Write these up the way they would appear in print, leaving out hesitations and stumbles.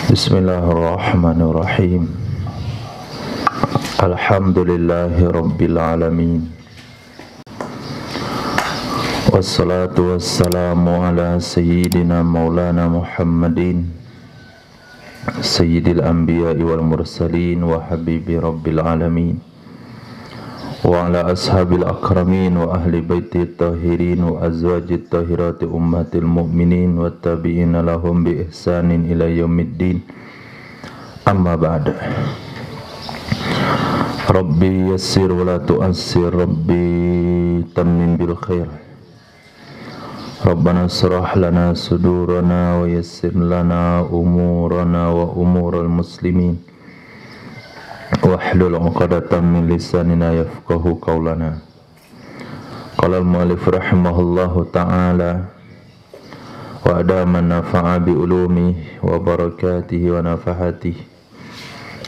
Bismillahirrahmanirrahim. Alhamdulillahi rabbil alamin. Wassalatu wassalamu ala sayyidina maulana Muhammadin sayyidil anbiya'i wal mursalin wa habibi rabbil alamin, wa ala ashabil akramin wa ahli baiti tahirin wa azwajit tahirati ummatil mu'minin wa tabi'ina lahum bi ihsanin ila yaumiddin. Amma ba'd. Rabbi yassir wa la tu'assir, Rabbi tammim bil khair. Rabbana syrah lana sudurana wa yassir lana umurana wa umural muslimin wahlul 'uqdatam min lisanina yafqahu qawlana. Qala al-mu'allif rahimahullahu ta'ala wa adama nafa'a bi ulumihi wa barakatihi wa nafahatihi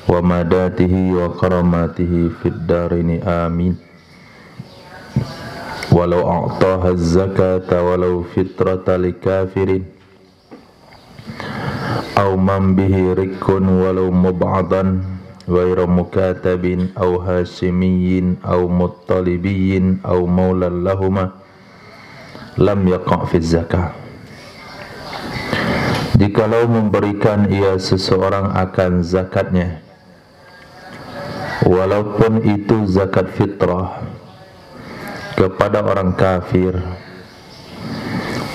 wa madatihi wa karamatihi fid darini amin. Walau a'taha az-zakata walau fitrata likafirin aw man bihi rikun walau mub'adan ghairu mukatabin aw hashimiyyin aw muttalibiyyin aw maulan lahuma lam yaqa' fi zakah. Jikalau memberikan ia seseorang akan zakatnya, walaupun itu zakat fitrah, kepada orang kafir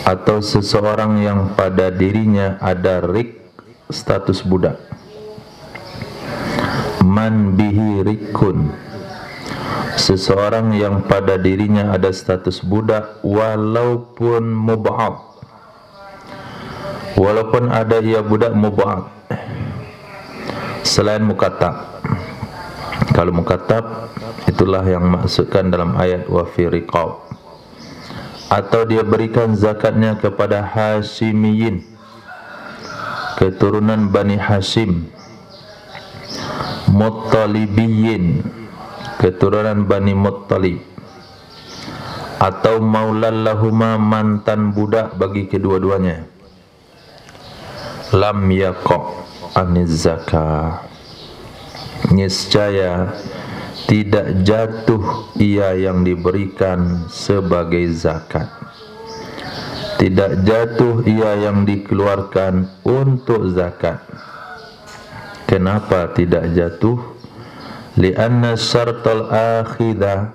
atau seseorang yang pada dirinya ada rik, status budak, man bihi rikun, seseorang yang pada dirinya ada status budak, walaupun mub'ad, walaupun ada ia budak mub'ad, selain mukatab. Kalau mukatab itulah yang maksudkan dalam ayat wa fi riqab. Atau dia berikan zakatnya kepada Hashimiyin, keturunan Bani Hashim, Muttalibiyin, keturunan Bani Muttalib, atau maulal lahuma, mantan budak bagi kedua-duanya, lam yaqa' aniz zakah, niscaya tidak jatuh ia yang diberikan sebagai zakat, tidak jatuh ia yang dikeluarkan untuk zakat. Kenapa tidak jatuh? Lianna syartal akhidah,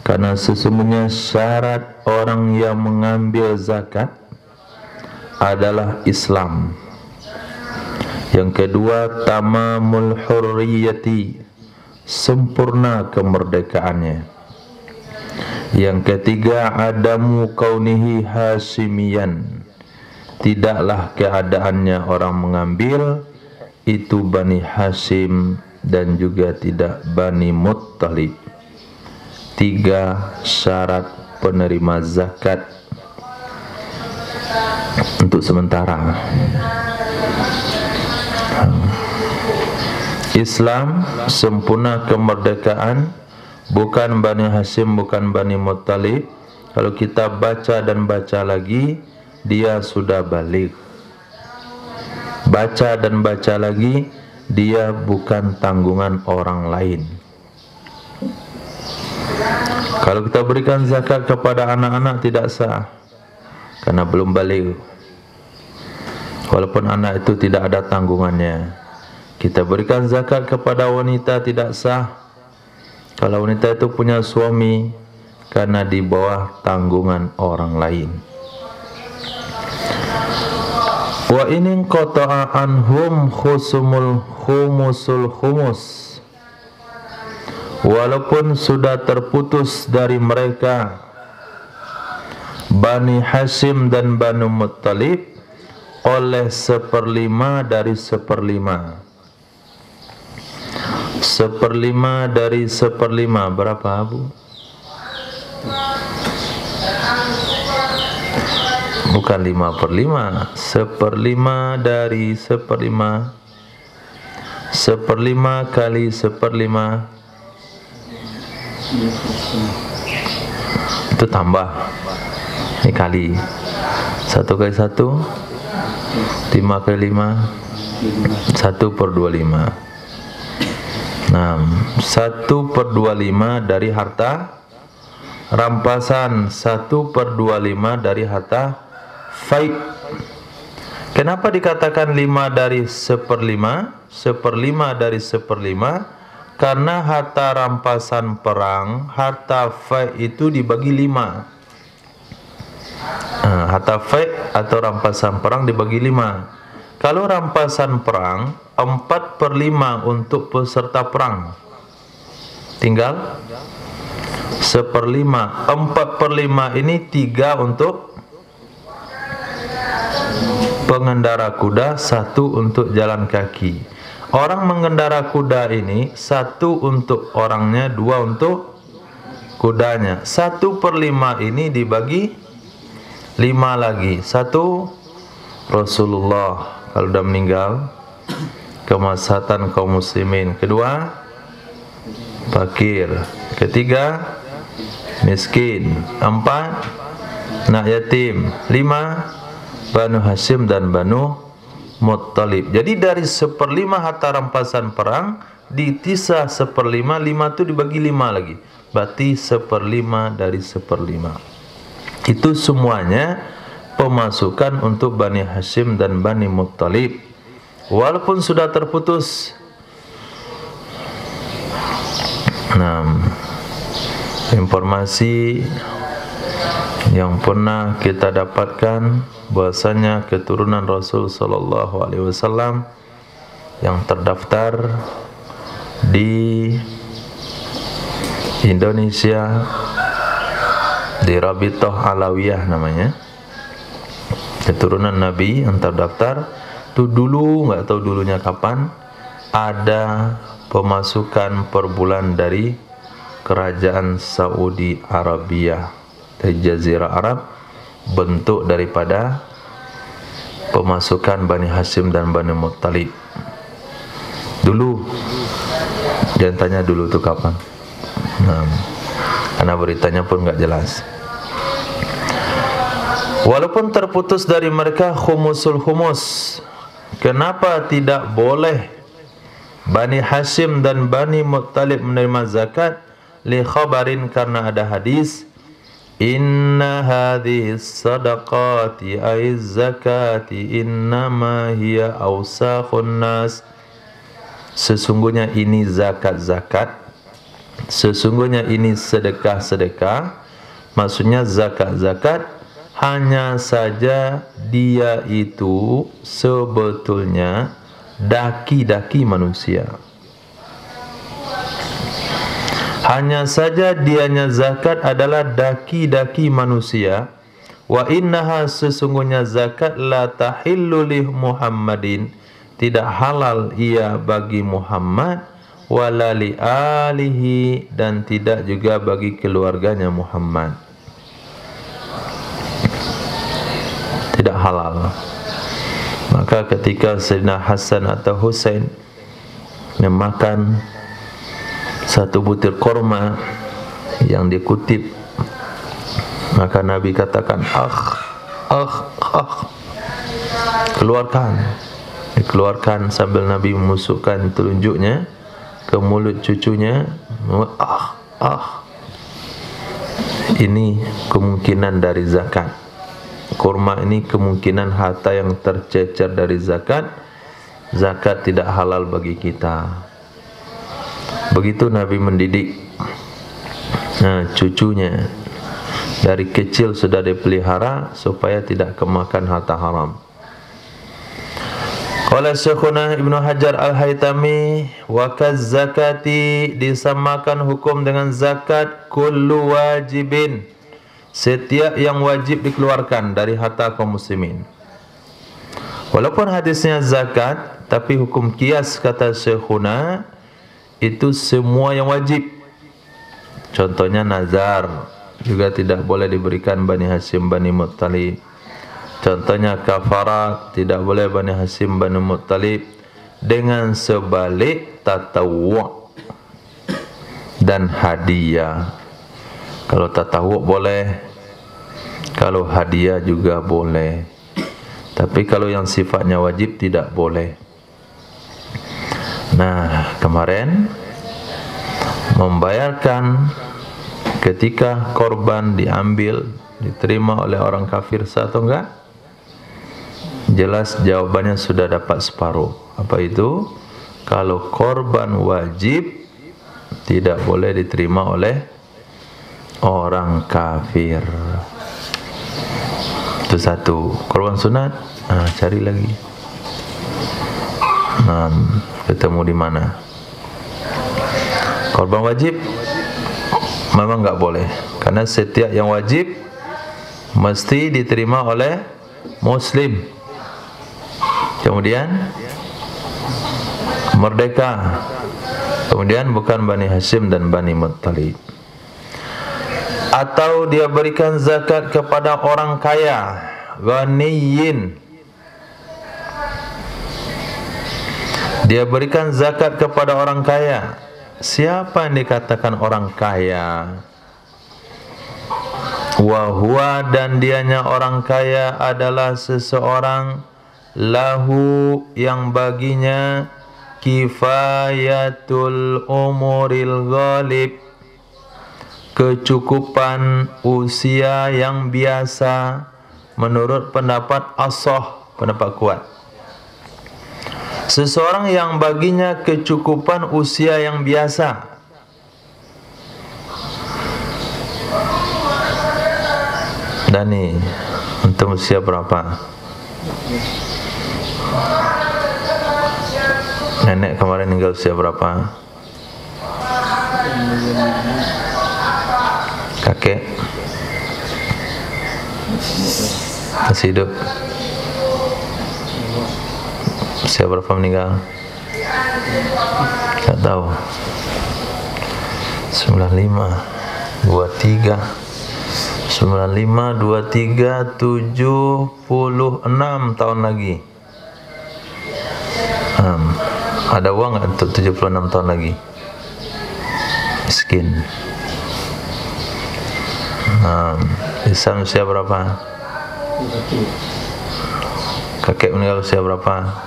karena sesungguhnya syarat orang yang mengambil zakat adalah Islam. Yang kedua, tamamul hurriyati, sempurna kemerdekaannya. Yang ketiga, adamu kaunihi hashimiyan, tidaklah keadaannya orang mengambil itu Bani Hashim dan juga tidak Bani Muttalib. 3 syarat penerima zakat untuk sementara. Islam, sempurna kemerdekaan, bukan Bani Hashim, bukan Bani Muttalib. Kalau kita baca dan baca lagi, dia sudah balik. Baca dan baca lagi, dia bukan tanggungan orang lain. Kalau kita berikan zakat kepada anak-anak tidak sah, karena belum balik. Walaupun anak itu tidak ada tanggungannya. Kita berikan zakat kepada wanita tidak sah kalau wanita itu punya suami, karena di bawah tanggungan orang lain. Wa in qata'a anhum khusumul khumusul khumus, walaupun sudah terputus dari mereka Bani Hashim dan Bani Muttalib oleh 1/5 dari 1/5. 1/5 dari 1/5 berapa, Bu? Bukan 5/5. 1/5 dari 1/5. 1/5 kali 1/5 itu tambah. Ini kali 1 kali 1 5 kali 5 1/25. Nah, 1/25 dari harta rampasan, 1/25 dari harta faid. Kenapa dikatakan 5 dari 1/5? 1/5 dari 1/5 karena harta rampasan perang, harta faid itu dibagi 5. Harta faid atau rampasan perang dibagi 5. Kalau rampasan perang 4/5 untuk peserta perang, tinggal 1/5. 4/5 ini 3 untuk pengendara kuda, 1 untuk jalan kaki. Orang mengendara kuda ini 1 untuk orangnya, 2 untuk kudanya. 1/5 ini dibagi 5 lagi. 1 Rasulullah kalau sudah meninggal, kemaslahatan kaum muslimin. 2 fakir. 3 miskin. 4 anak yatim. 5 Banu Hashim dan Banu Muttalib. Jadi dari 1/5 harta rampasan perang ditisah 1/5, 5 itu dibagi 5 lagi. Berarti 1/5 dari 1/5. Itu semuanya pemasukan untuk Bani Hashim dan Bani Muttalib. Walaupun sudah terputus. Nah, informasi yang pernah kita dapatkan bahwasanya keturunan Rasul sallallahu alaihi wasallam yang terdaftar di Indonesia di Rabithah Alawiyah namanya, keturunan Nabi yang terdaftar itu dulu, nggak tahu dulunya kapan, ada pemasukan per bulan dari kerajaan Saudi Arabia, dari Jazirah Arab, bentuk daripada pemasukan Bani Hashim dan Bani Muttalib. Dulu, jangan tanya dulu itu kapan. Nah, karena beritanya pun nggak jelas. Walaupun terputus dari mereka khumusul khumus, kenapa tidak boleh Bani Hashim dan Bani Muttalib menerima zakat? Li khabarin, karena ada hadis, inna hadhis sadaqati aiz zakati innama hiya awsakhun nas. Sesungguhnya ini zakat-zakat, sesungguhnya ini sedekah-sedekah, maksudnya zakat-zakat, hanya saja dia itu sebetulnya daki-daki manusia. Hanya saja dianya zakat adalah daki-daki manusia. Wa innaha, sesungguhnya zakat, la tahillu li Muhammadin, tidak halal ia bagi Muhammad, wala li alihi, dan tidak juga bagi keluarganya Muhammad. Tidak halal. Maka ketika Sayyidina Hasan atau Husain memakan satu butir korma yang dikutip, maka Nabi katakan keluarkan, dikeluarkan sambil Nabi memasukkan telunjuknya ke mulut cucunya. Ini kemungkinan dari zakat. Kurma ini kemungkinan harta yang tercecer dari zakat. Zakat tidak halal bagi kita. Begitu Nabi mendidik cucunya, dari kecil sudah dipelihara supaya tidak kemakan harta haram. Qala Syekhuna Ibnu Hajar Al-Haytami, wa kaz zakati, disamakan hukum dengan zakat kullu wajibin, setiap yang wajib dikeluarkan dari harta kaum muslimin. Walaupun hadisnya zakat, tapi hukum kias kata Syekhuna itu semua yang wajib. Contohnya nazar juga tidak boleh diberikan Bani Hashim Bani Muttalib. Contohnya kafarat tidak boleh Bani Hashim Bani Muttalib. Dengan sebalik tatawwu' dan hadiah. Kalau tatawwu' boleh, kalau hadiah juga boleh. Tapi kalau yang sifatnya wajib tidak boleh. Nah, kemarin membayarkan ketika korban diambil, diterima oleh orang kafir sah atau enggak? Jelas jawabannya sudah dapat separuh. Apa itu? Kalau korban wajib tidak boleh diterima oleh orang kafir. Itu satu. Korban sunat, cari lagi. Ketemu di mana? Korban wajib memang enggak boleh, karena setiap yang wajib mesti diterima oleh muslim. Kemudian merdeka. Kemudian bukan Bani Hashim dan Bani Muttalib. Atau dia berikan zakat kepada orang kaya, ghaniyin. Dia berikan zakat kepada orang kaya. Siapa yang dikatakan orang kaya? Wa huwa, dan dianya orang kaya adalah seseorang lahu yang baginya kifayatul umuril ghalib, kecukupan usia yang biasa menurut pendapat ashah, pendapat kuat. Seseorang yang baginya kecukupan usia yang biasa. Dani, untuk usia berapa? Nenek kemarin meninggal usia berapa? Kakek masih hidup. Usia berapa meninggal? Tak tahu. 95, 23, 95, 23, 76 tahun lagi. Ada uang nggak untuk 76 tahun lagi? Miskin. Islam usia berapa? Kakek meninggal usia berapa?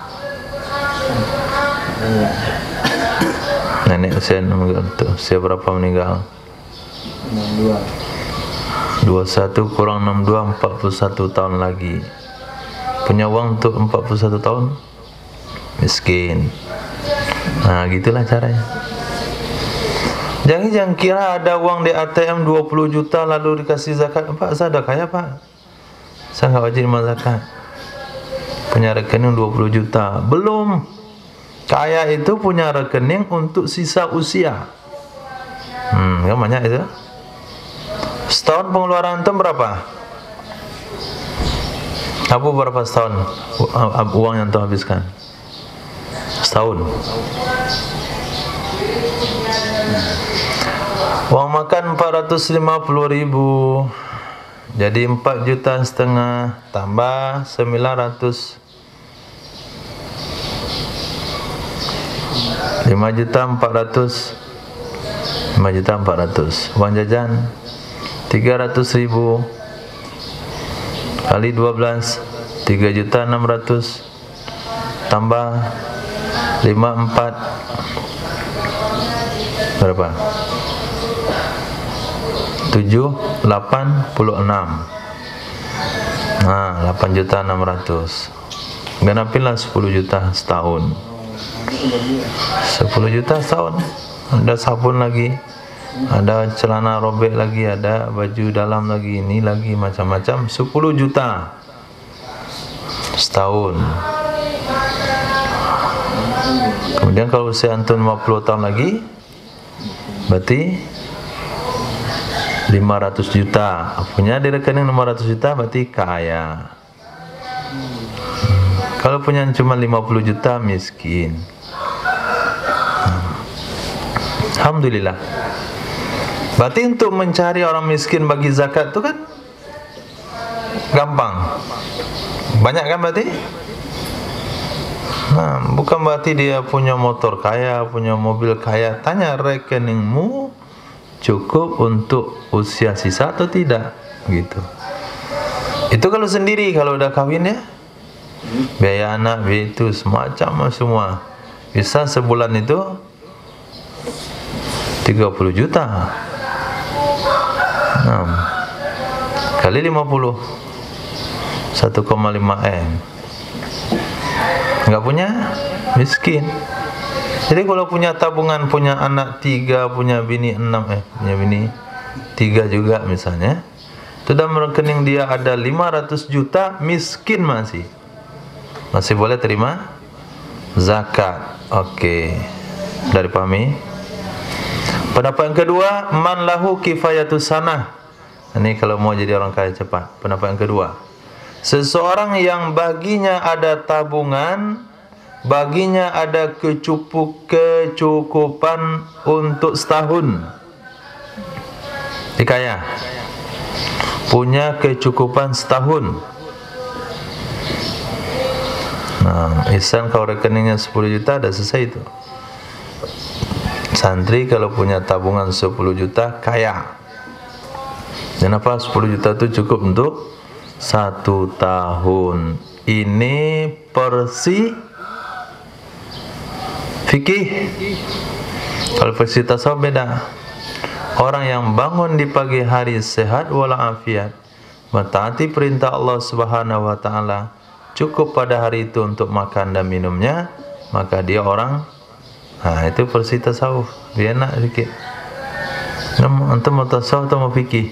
Nenek usia berapa meninggal? 21 kurang 62, 41 tahun lagi. Punya uang untuk 41 tahun? Miskin. Nah, gitulah caranya. Jangan kira ada uang di ATM 20 juta lalu dikasih zakat. Pak, saya dah kaya, Pak. Saya enggak wajib terima zakat. Punya rekening 20 juta. Belum. Kaya itu punya rekening untuk sisa usia. Kan banyak itu. Setahun pengeluaran antum berapa? Abu berapa setahun uang yang antum habiskan? Setahun. Uang makan 450.000. Jadi 4,5 juta tambah 900. 5,400,000. 5,400,000. Uang jajan 300.000 kali 12, 3,600,000 tambah 54 berapa? 7,86. 8,600,000. Genapinlah 10 juta setahun. 10 juta setahun. Ada sabun lagi, ada celana robek lagi, ada baju dalam lagi, ini lagi, macam-macam. 10 juta setahun. Kemudian kalau usia antum 50 tahun lagi, berarti 500 juta. Punya di rekening 500 juta berarti kaya. Kalau punya cuma 50 juta miskin. Alhamdulillah. Berarti untuk mencari orang miskin bagi zakat itu kan gampang. Banyak kan berarti? Bukan berarti dia punya motor kaya, punya mobil kaya. Tanya rekeningmu cukup untuk usia sisa atau tidak, gitu. Itu kalau sendiri. Kalau udah kawin ya, biaya anak, biaya itu semacam semua. Bisa sebulan itu 30 juta. 6 kali 50 1,5 M. Enggak punya, miskin. Jadi kalau punya tabungan, punya anak 3, punya bini 6, punya bini 3 juga misalnya, itu dalam rekening dia ada 500 juta, miskin masih boleh terima zakat. Oke, dari pahami. Pendapat yang kedua, man lahu kifayatus sanah. Ini kalau mau jadi orang kaya cepat. Pendapat yang kedua, seseorang yang baginya ada tabungan, baginya ada kecukupan untuk setahun. Dikaya, punya kecukupan setahun. Nah, ihsan kalau rekeningnya 10 juta dah selesai itu. Santri kalau punya tabungan 10 juta kaya. Kenapa 10 juta itu cukup untuk 1 tahun. Ini persi fikih. Kalau versi tasawuf beda. Orang yang bangun di pagi hari sehat walafiat, mentaati perintah Allah Subhanahu wa taala, cukup pada hari itu untuk makan dan minumnya, maka dia orang, itu versi tasawuf. Biar enak sedikit. Antum mau tasawuf atau mau fikih?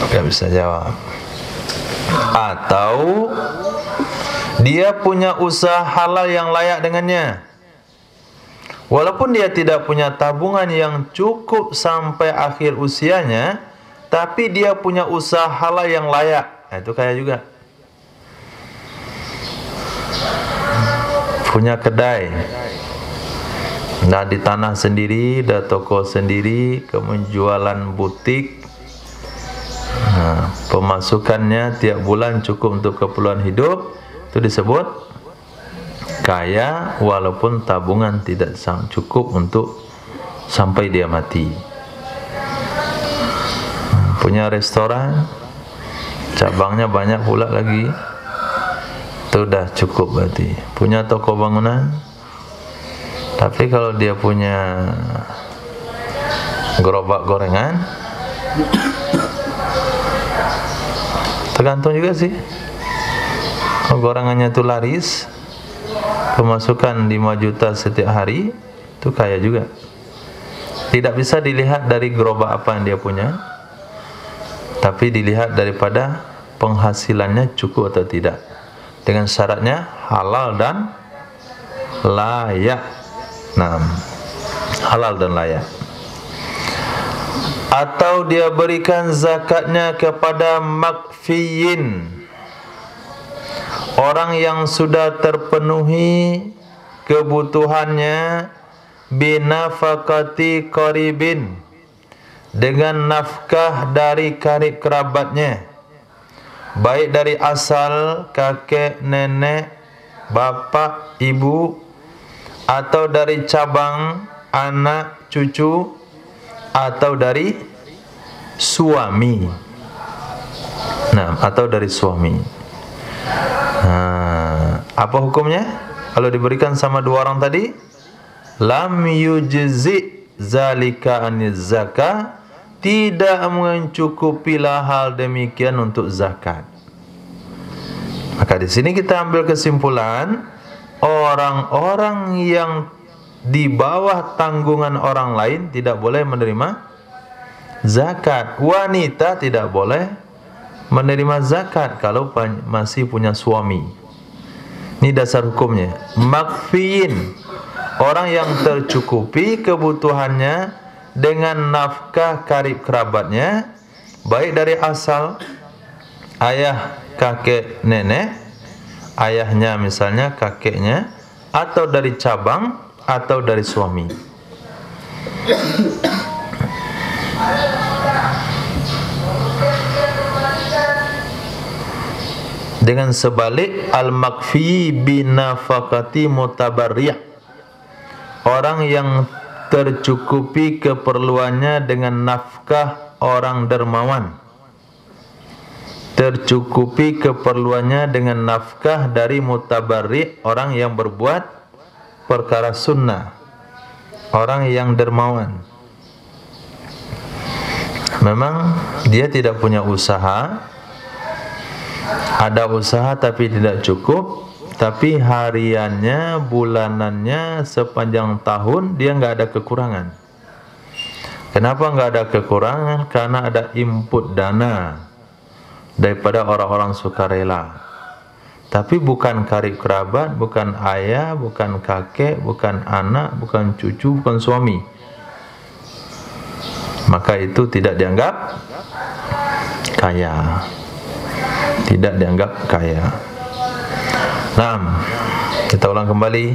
Gak bisa jawab. Atau dia punya usaha halal yang layak dengannya, walaupun dia tidak punya tabungan yang cukup sampai akhir usianya, tapi dia punya usaha halal yang layak. Itu kaya juga. Punya kedai, nah di tanah sendiri, ada toko sendiri, kemudian jualan butik. Nah, pemasukannya tiap bulan cukup untuk keperluan hidup, itu disebut kaya, walaupun tabungan tidak cukup untuk sampai dia mati. Punya restoran, cabangnya banyak pula lagi, itu dah cukup berarti. Punya toko bangunan, tapi kalau dia punya gerobak gorengan, tergantung juga sih. Kalau gorengannya itu laris, pemasukan 5 juta setiap hari, itu kaya juga. Tidak bisa dilihat dari gerobak apa yang dia punya, tapi dilihat daripada penghasilannya cukup atau tidak, dengan syaratnya halal dan layak. Nah, halal dan layak. Atau dia berikan zakatnya kepada makfiyin, orang yang sudah terpenuhi kebutuhannya, binafakati qaribin, dengan nafkah dari karib kerabatnya, baik dari asal kakek, nenek, bapak, ibu, atau dari cabang anak, cucu, atau dari suami. Nah, atau dari suami. Nah, apa hukumnya? Kalau diberikan sama 2 orang tadi, lam yujzi zalika aniz zakah, tidak mencukupilah hal demikian untuk zakat. Maka di sini kita ambil kesimpulan, orang-orang yang di bawah tanggungan orang lain tidak boleh menerima zakat. Wanita tidak boleh menerima zakat kalau masih punya suami. Ini dasar hukumnya. Makfiin, orang yang tercukupi kebutuhannya dengan nafkah karib kerabatnya, baik dari asal ayah, kakek, nenek, ayahnya misalnya, kakeknya, atau dari cabang, atau dari suami. Dengan sebalik, al-makfi binafakati mutabarriyah, orang yang tercukupi keperluannya dengan nafkah orang dermawan. tercukupi keperluannya dengan nafkah dari mutabarri, orang yang berbuat perkara sunnah, orang yang dermawan. Memang dia tidak punya usaha, ada usaha tapi tidak cukup, tapi hariannya, bulanannya, sepanjang tahun dia nggak ada kekurangan. Kenapa nggak ada kekurangan? Karena ada input dana daripada orang-orang sukarela. Tapi bukan karib kerabat, bukan ayah, bukan kakek, bukan anak, bukan cucu, bukan suami. Maka itu tidak dianggap kaya. Tidak dianggap kaya. Nah, kita ulang kembali.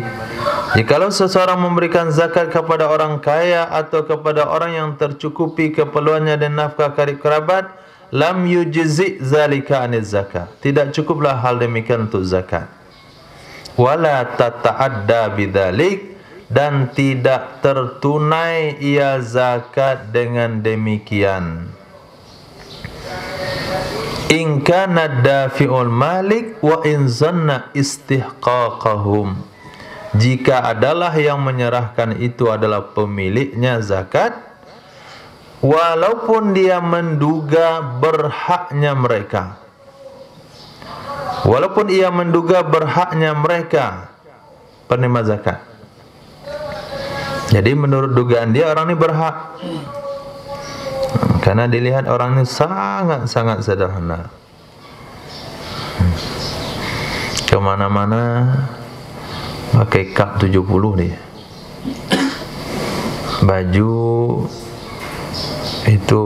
Jikalau seseorang memberikan zakat kepada orang kaya atau kepada orang yang tercukupi keperluannya dan nafkah karib kerabat, lam yujzi zalika aniz zakat. Tidak cukuplah hal demikian untuk zakat. Wala tata'adda bidzalik, dan tidak tertunai ia zakat dengan demikian. In kana dafi'ul malik wa in zanna istihqaqahum. Jika adalah yang menyerahkan itu adalah pemiliknya zakat, walaupun dia menduga berhaknya mereka, walaupun ia menduga berhaknya mereka penerima zakat. Jadi menurut dugaan dia orang ini berhak, karena dilihat orang ini sangat-sangat sederhana, kemana-mana pakai kap 70 dia, baju itu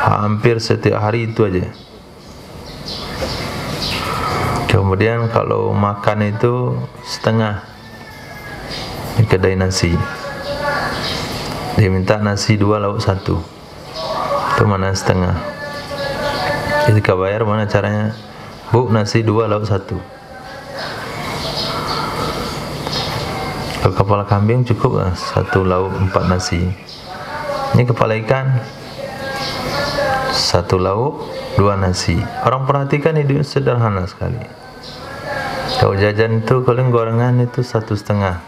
hampir setiap hari itu aja. Kemudian kalau makan itu setengah di kedai nasi, dia minta nasi 2 lauk 1, itu mana setengah. Ketika bayar mana caranya? Bu, nasi 2 lauk 1. Kalau kepala kambing cukup lah 1 lauk 4 nasi. Ini kepala ikan 1 lauk 2 nasi. Orang perhatikan hidup sederhana sekali. Kalau jajan itu kalau gorengan itu 1,5,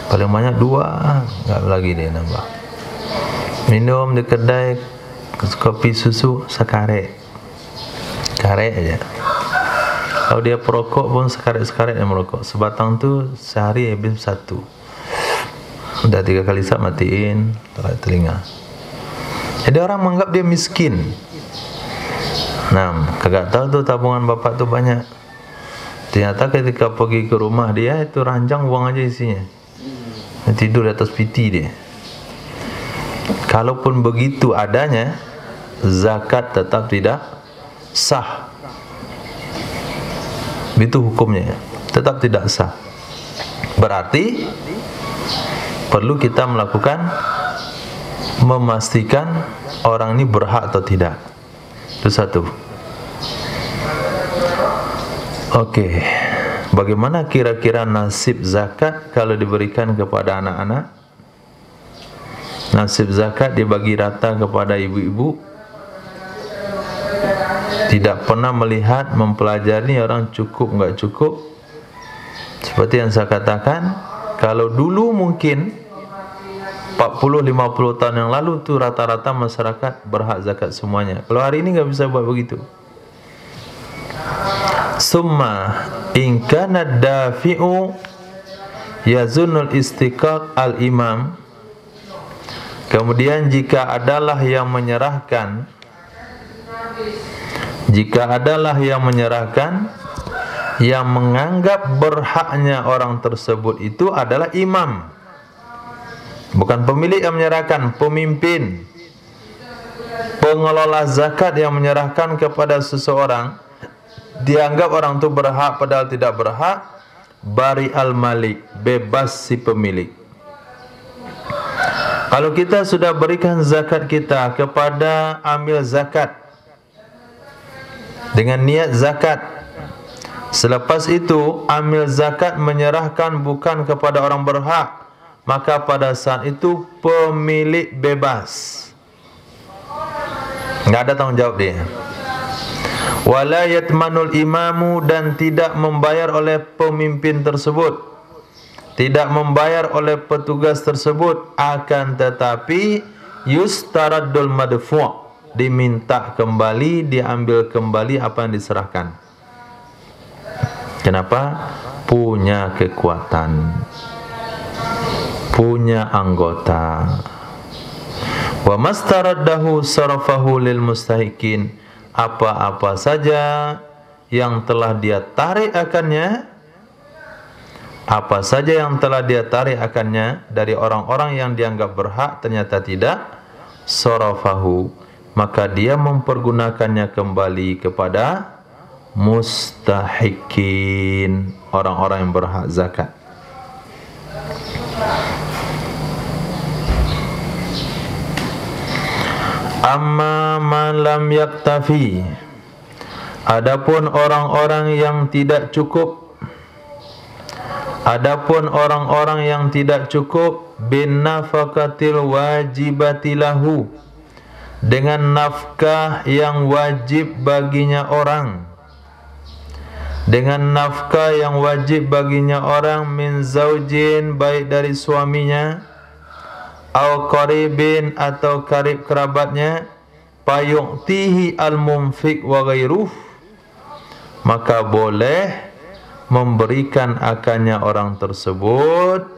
paling banyak 2, nggak lagi dia nambah. Minum di kedai kopi susu sekarek aja. Kalau dia perokok pun sekaret yang merokok. Sebatang tu sehari habis 1. Udah 3 kali isap matiin telinga. Jadi orang menganggap dia miskin. Nah, kagak tahu tuh tabungan bapak tu banyak. Ternyata ketika pergi ke rumah dia itu ranjang buang aja isinya. Tidur di atas piti dia. Kalaupun begitu adanya, zakat tetap tidak sah. Itu hukumnya, tetap tidak sah. Berarti perlu kita memastikan orang ini berhak atau tidak. Itu satu. Oke, bagaimana kira-kira nasib zakat kalau diberikan kepada anak-anak? Nasib zakat dibagi rata kepada ibu-ibu. Tidak pernah melihat, mempelajari orang cukup enggak cukup. Seperti yang saya katakan, kalau dulu mungkin 40-50 tahun yang lalu tu rata-rata masyarakat berhak zakat semuanya. Kalau hari ini enggak bisa buat begitu. Summa in kana dafi'u yazunul istiqaq al-imam. Kemudian jika adalah yang menyerahkan, yang menganggap berhaknya orang tersebut itu adalah imam, bukan pemilik yang menyerahkan, pemimpin, pengelola zakat yang menyerahkan kepada seseorang, dianggap orang itu berhak padahal tidak berhak, bari al-malik, bebas si pemilik. Kalau kita sudah berikan zakat kita kepada amil zakat dengan niat zakat, selepas itu amil zakat menyerahkan bukan kepada orang berhak, maka pada saat itu pemilik bebas. Nggak ada tanggung jawab dia. Wala yatmanul imamu, dan tidak membayar oleh pemimpin tersebut, tidak membayar oleh petugas tersebut, akan tetapi yustaraddul madfu', diminta kembali, diambil kembali apa yang diserahkan. Kenapa? Punya kekuatan, punya anggota. Wa mastaraddahu sarafahu lil mustahiqin, apa-apa saja yang telah dia tarik akannya, apa saja yang telah dia tarik akannya dari orang-orang yang dianggap berhak ternyata tidak, sarafahu, maka dia mempergunakannya kembali kepada mustahiqin, orang-orang yang berhak zakat. Amma man lam yaktafi, adapun orang-orang yang tidak cukup, adapun orang-orang yang tidak cukup bin nafaqatil wajibati lahu, dengan nafkah yang wajib baginya orang, dengan nafkah yang wajib baginya orang, min zaujin, baik dari suaminya, au qaribin, atau karib kerabatnya, payu'tihi al-munfiq wa ghairuh, maka boleh memberikan akannya orang tersebut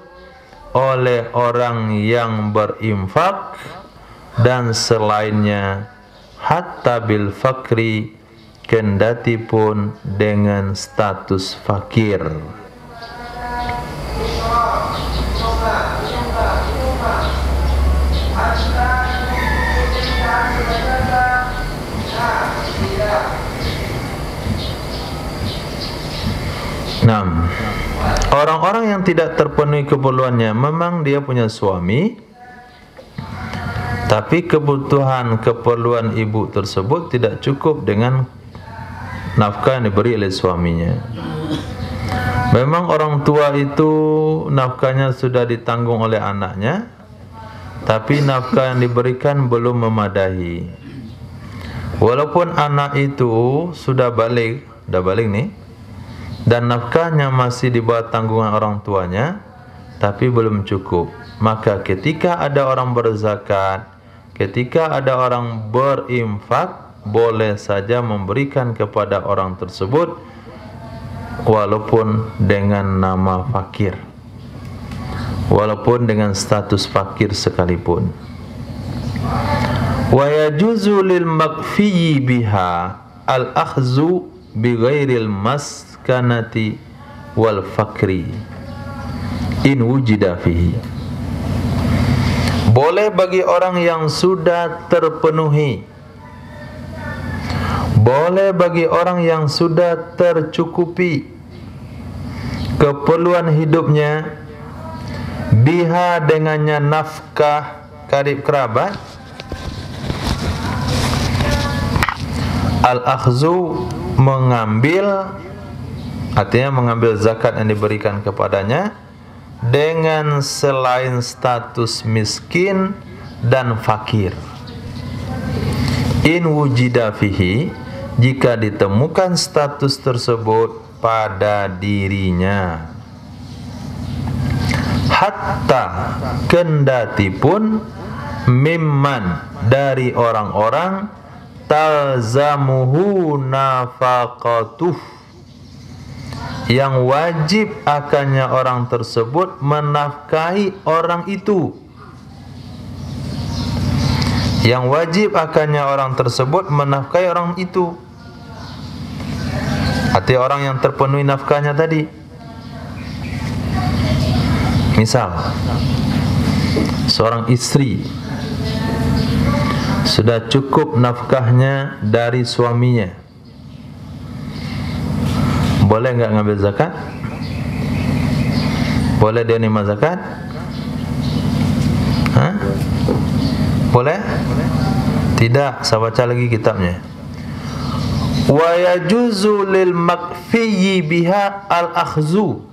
oleh orang yang berinfak dan selainnya, hatta bil fakri, kendati pun dengan status fakir. Nah, orang-orang yang tidak terpenuhi keperluannya, memang dia punya suami, tapi kebutuhan keperluan ibu tersebut tidak cukup dengan nafkah yang diberi oleh suaminya. Memang orang tua itu nafkahnya sudah ditanggung oleh anaknya, tapi nafkah yang diberikan belum memadai. Walaupun anak itu sudah balik nih, dan nafkahnya masih di bawah tanggungan orang tuanya, tapi belum cukup. Maka ketika ada orang berzakat, ketika ada orang berinfak, boleh saja memberikan kepada orang tersebut walaupun dengan nama fakir, walaupun dengan status fakir sekalipun. Wa yajuzu lil makfiyi biha al-akhzu bi ghairil maskanati wal fakri in wujida fihi. Boleh bagi orang yang sudah terpenuhi, boleh bagi orang yang sudah tercukupi keperluan hidupnya, biha, dengannya nafkah karib kerabat, al-akhzu, mengambil, artinya mengambil zakat yang diberikan kepadanya dengan selain status miskin dan fakir. In wujida fihi, jika ditemukan status tersebut pada dirinya. Hatta, kendati pun, mimman, dari orang-orang, talzamuhu nafaqatuh, yang wajib akannya orang tersebut menafkahi orang itu, yang wajib akannya orang tersebut menafkahi orang itu, arti orang yang terpenuhi nafkahnya tadi. Misal seorang istri sudah cukup nafkahnya dari suaminya, boleh nggak ngambil zakat? Boleh dia nerima zakat? Hah? Boleh? Tidak. Saya baca lagi kitabnya. Wa yajuzu lil makfiyyi biha al-akhzu,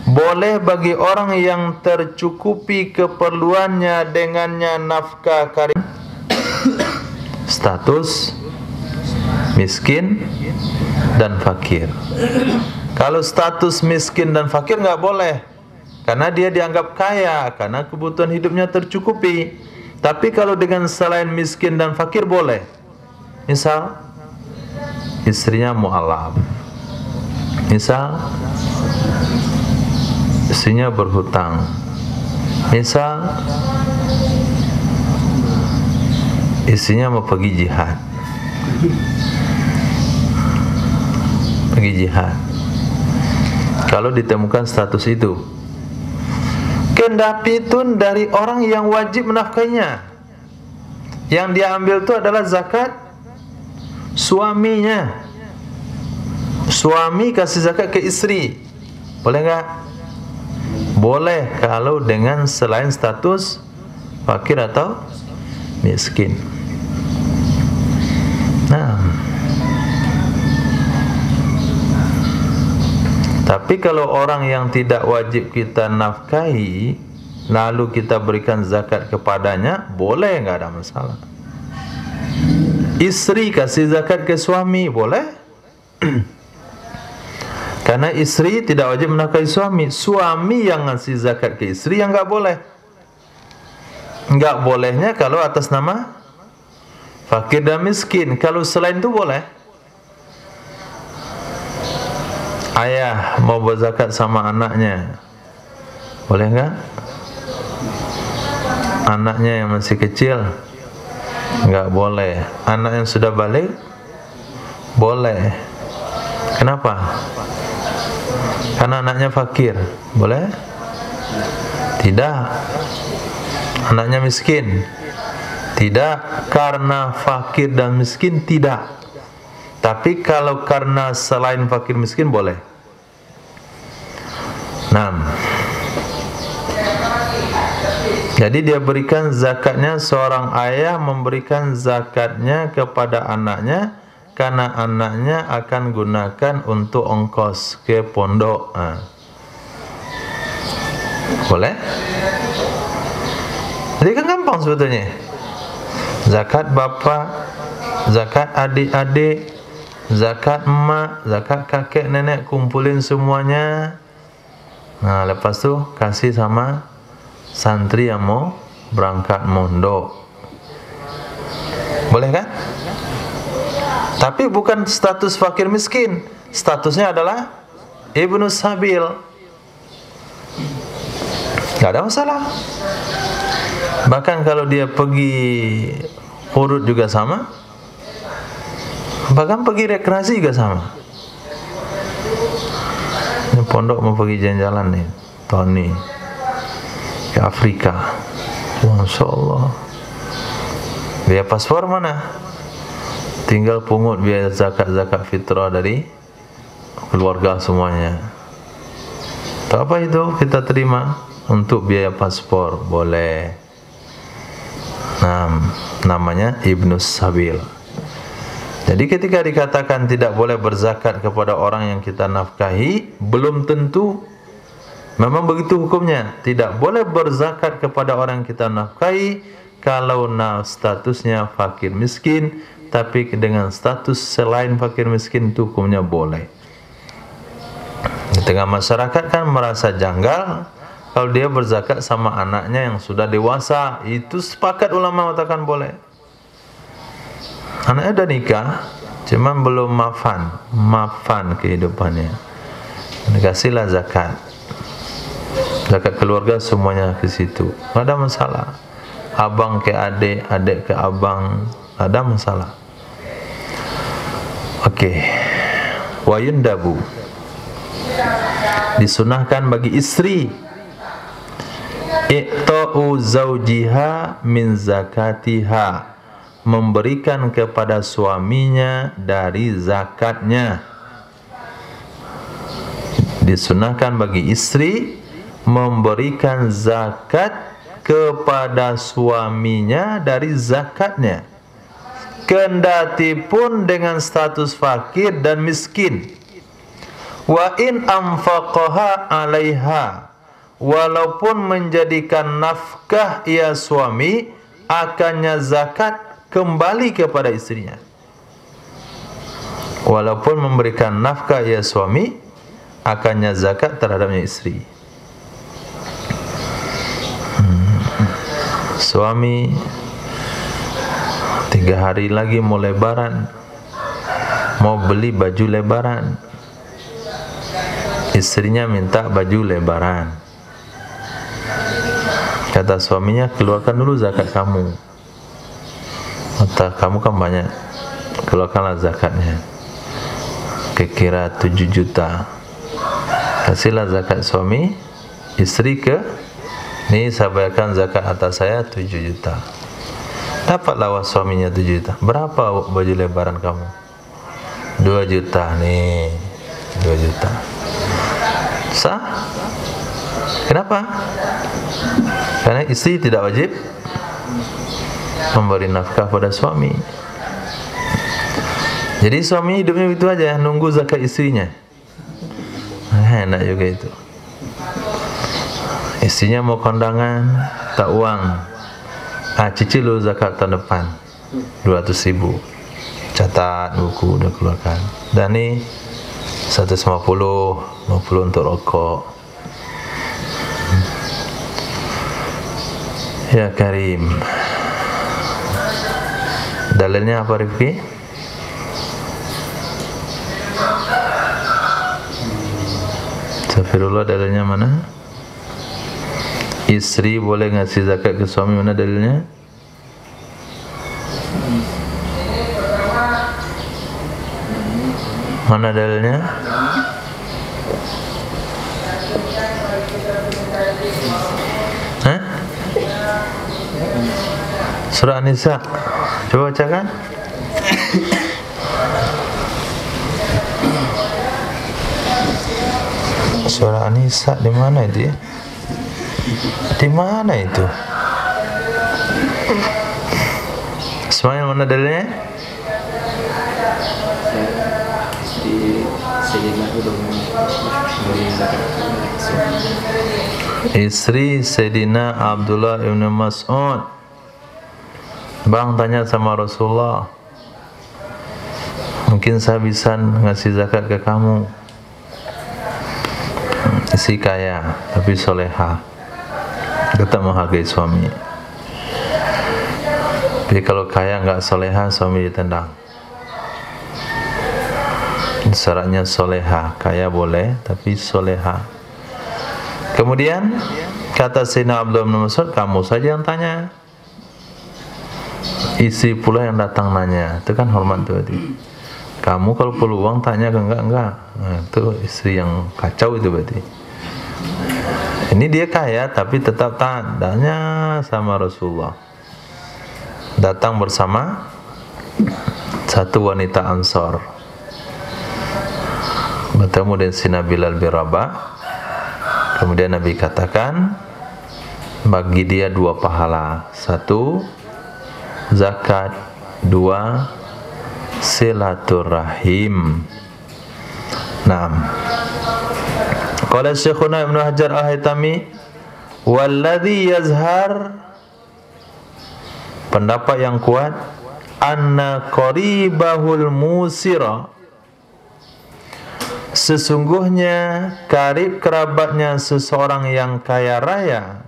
boleh bagi orang yang tercukupi keperluannya dengannya nafkah karib, status miskin dan fakir. Kalau status miskin dan fakir nggak boleh, karena dia dianggap kaya, karena kebutuhan hidupnya tercukupi. Tapi kalau dengan selain miskin dan fakir boleh. Misal istrinya mu'alaf, misal istrinya berhutang, misal istrinya mau pergi jihad, kalau ditemukan status itu, kendati itu dari orang yang wajib menafkainya, yang dia ambil itu adalah zakat suaminya. Suami kasih zakat ke istri, boleh nggak? Boleh kalau dengan selain status fakir atau miskin. Nah, tapi kalau orang yang tidak wajib kita nafkahi, lalu kita berikan zakat kepadanya, boleh, nggak ada masalah. Istri kasih zakat ke suami, boleh. Karena istri tidak wajib menafkahi suami. Suami yang ngasih zakat ke istri yang nggak boleh. Nggak bolehnya kalau atas nama fakir dan miskin. Kalau selain itu boleh. Ayah mau berzakat sama anaknya, boleh nggak? Anaknya yang masih kecil nggak boleh. Anak yang sudah balik boleh. Kenapa? Karena anaknya fakir, boleh? Tidak. Anaknya miskin, tidak. Karena fakir dan miskin, tidak. Tapi kalau karena selain fakir miskin, boleh. Nah, jadi dia berikan zakatnya, seorang ayah memberikan zakatnya kepada anaknya karena anaknya akan gunakan untuk ongkos ke pondok. Boleh? Jadi kan gampang sebetulnya. Zakat bapak, zakat adik-adik, zakat emak, zakat kakek nenek, kumpulin semuanya. Nah, lepas tu kasih sama santri yang mau berangkat mondok. Boleh kan? Tapi bukan status fakir miskin. Statusnya adalah ibnu sabil. Gak ada masalah. Bahkan kalau dia pergi urut juga sama. Bahkan pergi rekreasi juga sama. Ini pondok mau pergi jalan-jalan nih tahun ini ke Afrika. Masya Allah. Biaya paspor mana? Tinggal pungut biaya zakat fitrah dari keluarga semuanya. Tak apa itu kita terima untuk biaya paspor, boleh. Nah, namanya ibnu sabil. Jadi ketika dikatakan tidak boleh berzakat kepada orang yang kita nafkahi, belum tentu memang begitu hukumnya. Tidak boleh berzakat kepada orang yang kita nafkahi kalau statusnya fakir miskin, tapi dengan status selain fakir miskin itu hukumnya boleh. Di tengah masyarakat kan merasa janggal kalau dia berzakat sama anaknya yang sudah dewasa. Itu sepakat ulama mengatakan boleh. Anaknya udah nikah, cuman belum mafan kehidupannya. Dikasihlah zakat. Zakat keluarga semuanya ke situ. Tidak ada masalah. Abang ke adik, adik ke abang, tidak ada masalah. Oke. Wa yundabu. Disunahkan bagi istri i'ta'u zawjiha min zakatiha, memberikan kepada suaminya dari zakatnya. Disunahkan bagi istri memberikan zakat kepada suaminya dari zakatnya, kendati pun dengan status fakir dan miskin. Wa in anfaqaha 'alaiha, walaupun menjadikan nafkah ia suami akannya zakat kembali kepada istrinya. Walaupun memberikan nafkah ia suami, akannya zakat terhadapnya istri. Suami 3 hari lagi mau lebaran, mau beli baju lebaran, istrinya minta baju lebaran. Kata suaminya, keluarkan dulu zakat kamu. Kata, kamu kan banyak, keluarkanlah zakatnya. Kira 7 juta. Kasihlah zakat suami, istri ke, nih saya bayarkan zakat atas saya 7 juta. Dapatlah suaminya 7 juta. Berapa baju lebaran kamu? 2 juta nih, 2 juta. Sah? Kenapa? Karena istri tidak wajib memberi nafkah pada suami. Jadi suami hidupnya begitu aja, nunggu zakat istrinya. Enak juga itu. Istrinya mau kondangan, tak uang. Cicil dulu zakat tahun depan 200.000. Catat buku, udah keluarkan. Dan nih 150 untuk rokok. Ya Karim. Dalilnya apa, Rifki? Astagfirullah, dalilnya mana? Istri boleh ngasih zakat ke suami, mana dalilnya? Mana dalilnya? Hah? Surah An-Nisa. Coba bacakan. Surah An-Nisa di mana itu ya? Di mana itu? Ismail, mana dalilnya? Istri Sayyidina Abdullah ibn Mas'ud. Bang tanya sama Rasulullah, mungkin saya bisa ngasih zakat ke kamu. Istri kaya tapi soleha, tetap menghargai suami. Tapi kalau kaya nggak soleha, suami ditendang. Syaratnya soleha, kaya boleh tapi soleha. Kemudian kata Sayyidina Abdullah bin Mas'ud, kamu saja yang tanya. Istri pula yang datang nanya, itu kan hormat tuh berarti. Kamu kalau perlu uang tanya ke enggak. Nah, itu istri yang kacau itu berarti. Ini dia kaya tapi tetap tanya sama Rasulullah. Datang bersama satu wanita Ansor, bertemu dengan Sina Bilal bin Rabah. Kemudian Nabi katakan, bagi dia 2 pahala. 1 zakat, 2 silaturahim. Naam. Qala Syekhuna Ibnu Hajar Al-Haytami, walladhi yazhar, pendapat yang kuat, anna qaribahul musira, sesungguhnya karib kerabatnya seseorang yang kaya raya,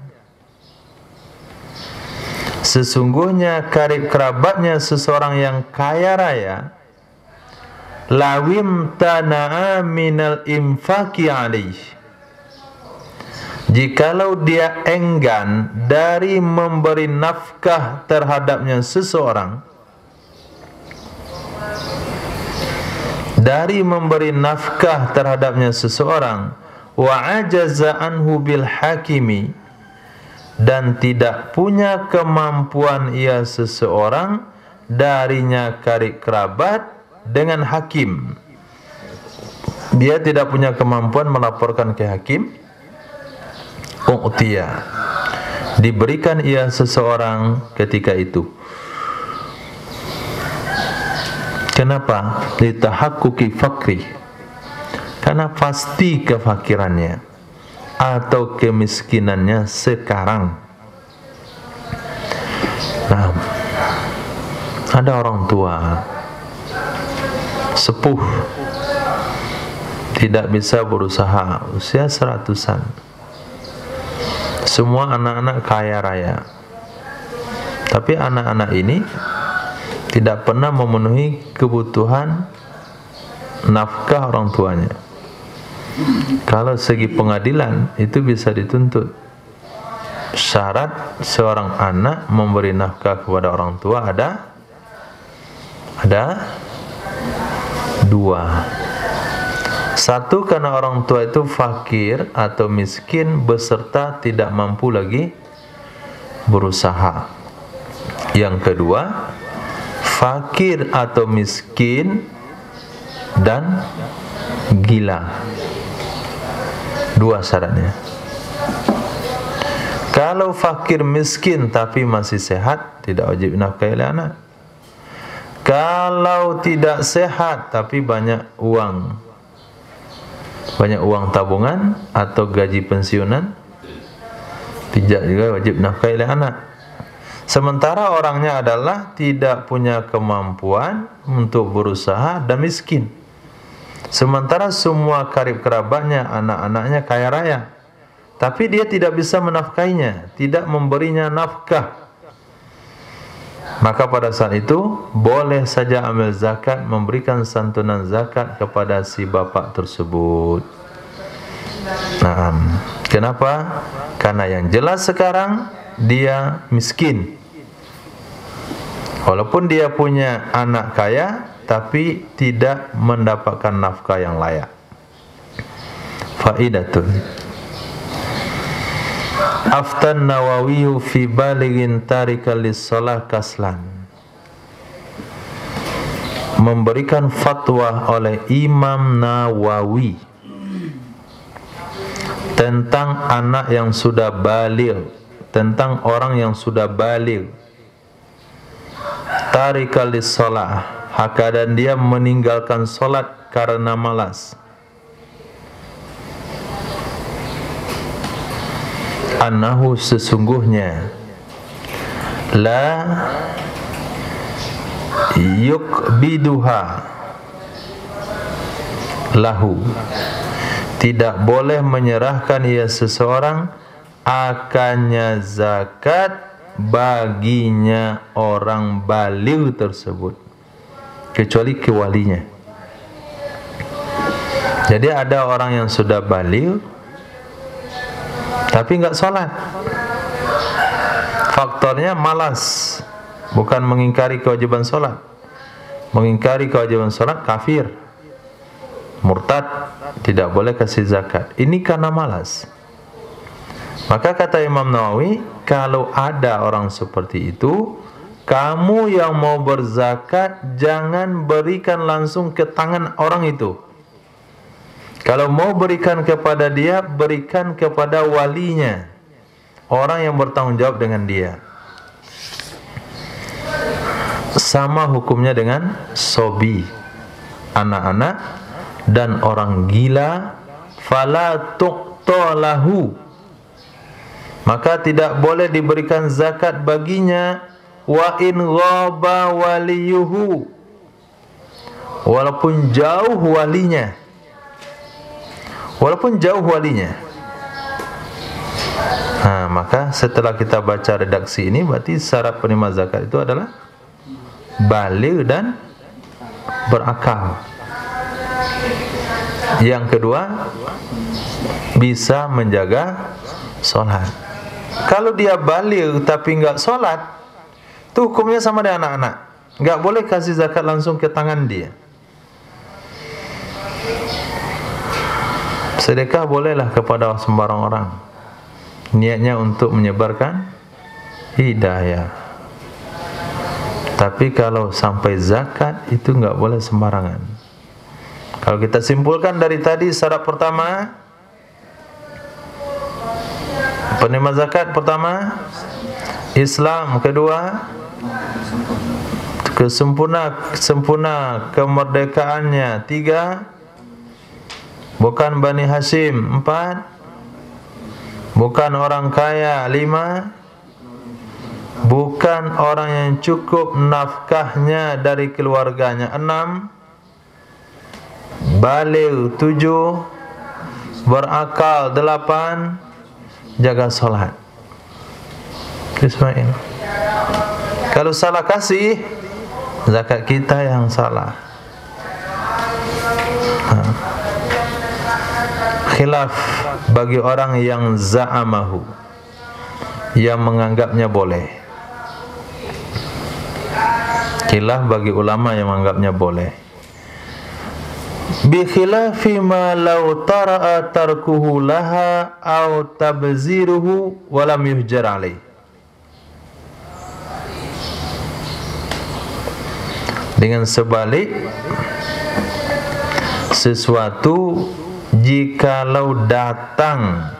sesungguhnya karib kerabatnya seseorang yang kaya raya, lawim tana'a minal infaqi alaih, jikalau dia enggan dari memberi nafkah terhadapnya seseorang, wa ajaza anhu bil hakimi, dan tidak punya kemampuan ia seseorang darinya karib kerabat dengan hakim. Dia tidak punya kemampuan melaporkan ke hakim. U'tiya, diberikan ia seseorang ketika itu. Kenapa? Litahaqquqi fakri, karena pasti kefakirannya atau kemiskinannya sekarang. Nah, Ada orang tua sepuh, tidak bisa berusaha, usia 100-an. Semua anak-anak kaya raya, tapi anak-anak ini tidak pernah memenuhi kebutuhan nafkah orang tuanya. Kalau segi pengadilan itu bisa dituntut. Syarat seorang anak memberi nafkah kepada orang tua ada dua. Satu, karena orang tua itu fakir atau miskin beserta tidak mampu lagi berusaha. Yang kedua, fakir atau miskin dan gila. Dua syaratnya. Kalau fakir miskin tapi masih sehat, tidak wajib nafkahi oleh anak. Kalau tidak sehat tapi banyak uang tabungan atau gaji pensiunan, tidak juga wajib nafkahi oleh anak. Sementara orangnya adalah tidak punya kemampuan untuk berusaha dan miskin. Sementara semua karib kerabatnya, anak-anaknya kaya raya, tapi dia tidak bisa menafkahinya, tidak memberinya nafkah. Maka pada saat itu boleh saja ambil zakat, memberikan santunan zakat kepada si bapak tersebut. Nah, kenapa? Karena yang jelas sekarang dia miskin. Walaupun dia punya anak kaya, tapi tidak mendapatkan nafkah yang layak. Faidatun. Aftan Nawawi fi balighin tarika lis-shalah kaslan. Memberikan fatwa oleh Imam Nawawi tentang anak yang sudah baligh, tentang orang yang sudah baligh, tarika lis-shalah, keadaan dia meninggalkan salat karena malas. Annahu, sesungguhnya, la yukbiduha lahu, tidak boleh menyerahkan ia seseorang akannya zakat baginya orang baligh tersebut, kecuali ke walinya. Jadi ada orang yang sudah baligh tapi enggak sholat. Faktornya malas, bukan mengingkari kewajiban sholat. Mengingkari kewajiban sholat kafir, murtad, tidak boleh kasih zakat. Ini karena malas. Maka kata Imam Nawawi, kalau ada orang seperti itu, kamu yang mau berzakat jangan berikan langsung ke tangan orang itu. Kalau mau berikan kepada dia, berikan kepada walinya, orang yang bertanggung jawab dengan dia. Sama hukumnya dengan sobi, anak-anak dan orang gila. Fala tuqta lahu, maka tidak boleh diberikan zakat baginya. Wa in ghaba waliyuhu, walaupun jauh walinya. Walaupun jauh walinya. Nah, maka setelah kita baca redaksi ini, berarti syarat penerima zakat itu adalah baligh dan berakal. Yang kedua, bisa menjaga sholat. Kalau dia baligh tapi enggak sholat, itu hukumnya sama dengan anak-anak. Enggak boleh kasih zakat langsung ke tangan dia. Sedekah bolehlah kepada sembarang orang, niatnya untuk menyebarkan hidayah. Tapi kalau sampai zakat itu enggak boleh sembarangan. Kalau kita simpulkan dari tadi, syarat pertama penerima zakat, pertama Islam, kedua sempurna kemerdekaannya, tiga bukan Bani Hashim, 4 bukan orang kaya, 5 bukan orang yang cukup nafkahnya dari keluarganya 6, baligh 7, berakal 8, jaga solat. Ismail. Kalau salah kasih, zakat kita yang salah. Khilaf bagi orang yang za'amahu, yang menganggapnya boleh. Khilaf bagi ulama yang menganggapnya boleh. Bi khilafi ma law tara'a tarkuhu laha aw tabziruhu wa lam yuhjar alaih. Dengan sebalik, sesuatu jikalau datang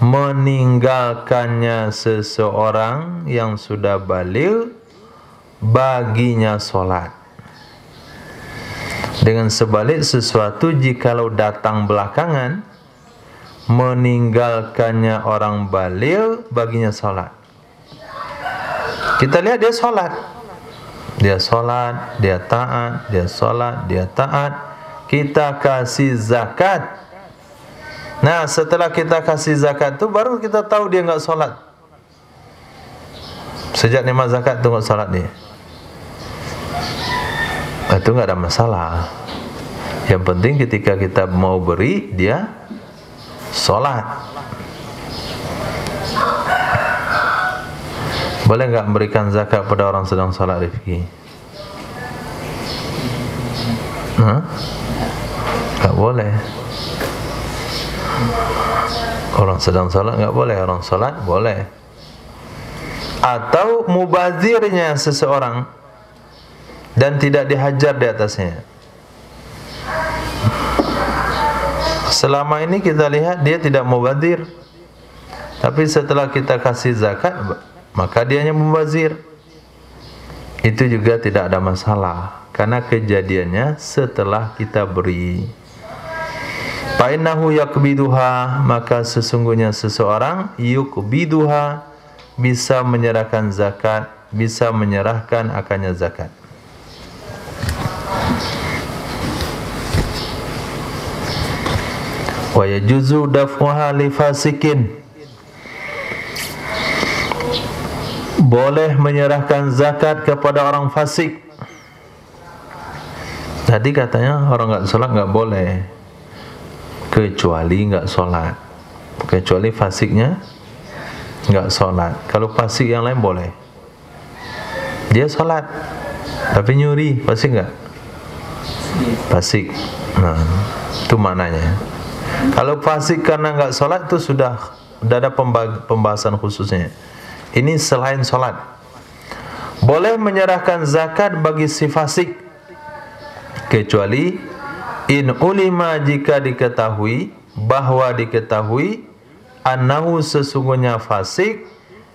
meninggalkannya seseorang yang sudah baligh, baginya solat. Dengan sebalik, sesuatu jikalau datang belakangan meninggalkannya orang baligh, baginya solat. Kita lihat dia solat, dia solat, dia taat, dia solat, dia taat. Kita kasih zakat. Nah, setelah kita kasih zakat itu baru kita tahu dia enggak solat. Sejak nikmat zakat itu enggak solat dia, itu enggak ada masalah. Yang penting ketika kita mau beri, dia solat. Boleh enggak memberikan zakat pada orang sedang solat, Rifki? Enggak boleh. Orang sedang salat enggak boleh, orang salat boleh. Atau mubazirnya seseorang dan tidak dihajar di atasnya. Selama ini kita lihat dia tidak mubazir, tapi setelah kita kasih zakat, maka dianya mubazir. Itu juga tidak ada masalah, karena kejadiannya setelah kita beri. Fa'innahu yakbiduha, maka sesungguhnya seseorang yukbiduha, bisa menyerahkan zakat, bisa menyerahkan akannya zakat. Wa yajuzu daf'uha li fasikin, boleh menyerahkan zakat kepada orang fasik. Tadi katanya orang enggak salat enggak boleh, kecuali enggak sholat, kecuali fasiknya enggak sholat. Kalau fasik yang lain boleh, dia sholat tapi nyuri, fasik enggak? Fasik. Nah, itu maknanya. Kalau fasik karena enggak sholat itu sudah ada pembahasan khususnya. Ini selain sholat. Boleh menyerahkan zakat bagi si fasik, kecuali in ulima, jika diketahui, bahwa diketahui annahu, sesungguhnya fasik,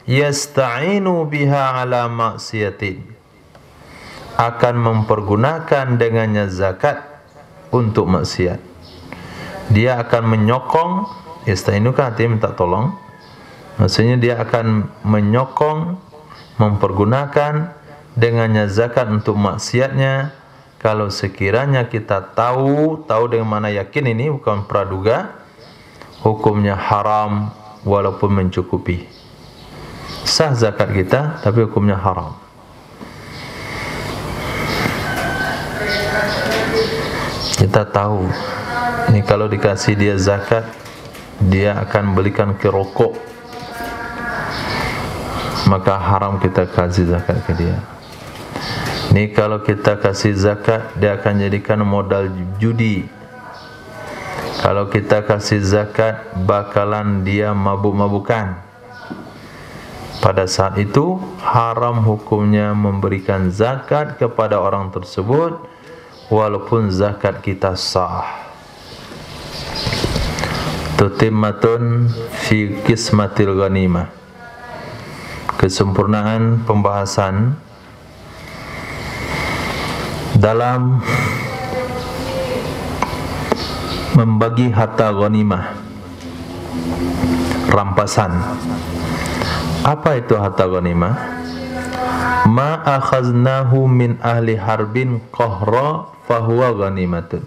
yasta'inu biha ala maksiatin, akan mempergunakan dengannya zakat untuk maksiat. Dia akan menyokong, yasta'inu kan artinya minta tolong, maksudnya dia akan menyokong, mempergunakan dengannya zakat untuk maksiatnya. Kalau sekiranya kita tahu dengan mana yakin ini bukan praduga, hukumnya haram walaupun mencukupi. Sah zakat kita, tapi hukumnya haram. Kita tahu, ini kalau dikasih dia zakat, dia akan belikan ke rokok, maka haram kita kasih zakat ke dia. Ini kalau kita kasih zakat, dia akan jadikan modal judi. Kalau kita kasih zakat, bakalan dia mabuk-mabukan. Pada saat itu, haram hukumnya memberikan zakat kepada orang tersebut, walaupun zakat kita sah. Tutimmatun fi qismatil ghanimah. Kesempurnaan pembahasan dalam membagi harta ghanimah, rampasan. Apa itu harta ghanimah? ma akhaznahu min ahli harbin qahra fahuwa ghanimatun.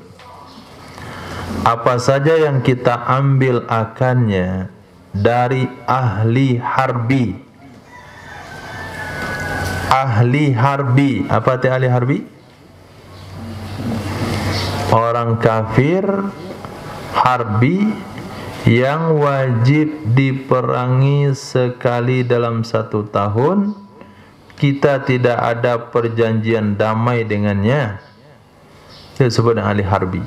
Apa saja yang kita ambil akannya dari ahli harbi. Ahli harbi, apa arti ahli harbi? Orang kafir harbi yang wajib diperangi sekali dalam 1 tahun, kita tidak ada perjanjian damai dengannya, itu disebut ahli harbi.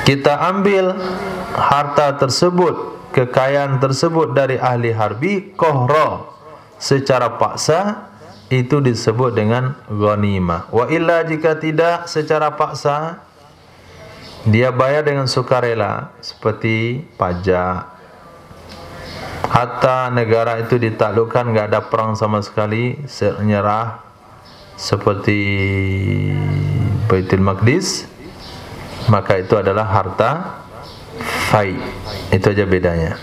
Kita ambil harta tersebut, kekayaan tersebut dari ahli harbi qahra, secara paksa, itu disebut dengan ghanimah. Wa illa, jika tidak secara paksa, dia bayar dengan sukarela, seperti pajak. Hatta negara itu ditaklukkan, enggak ada perang sama sekali, nyerah, seperti Baitul Maqdis, maka itu adalah harta fai. Itu aja bedanya.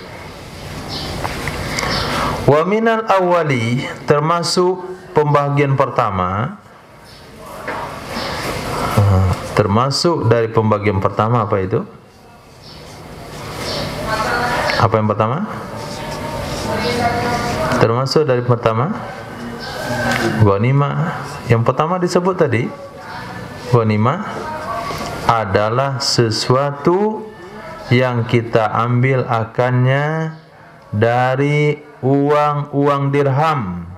Wa minal awwali, termasuk pembagian pertama, termasuk dari pembagian pertama, apa itu? Apa yang pertama? Termasuk dari pertama ghanimah. Yang pertama disebut tadi, ghanimah adalah sesuatu yang kita ambil akannya dari uang dirham,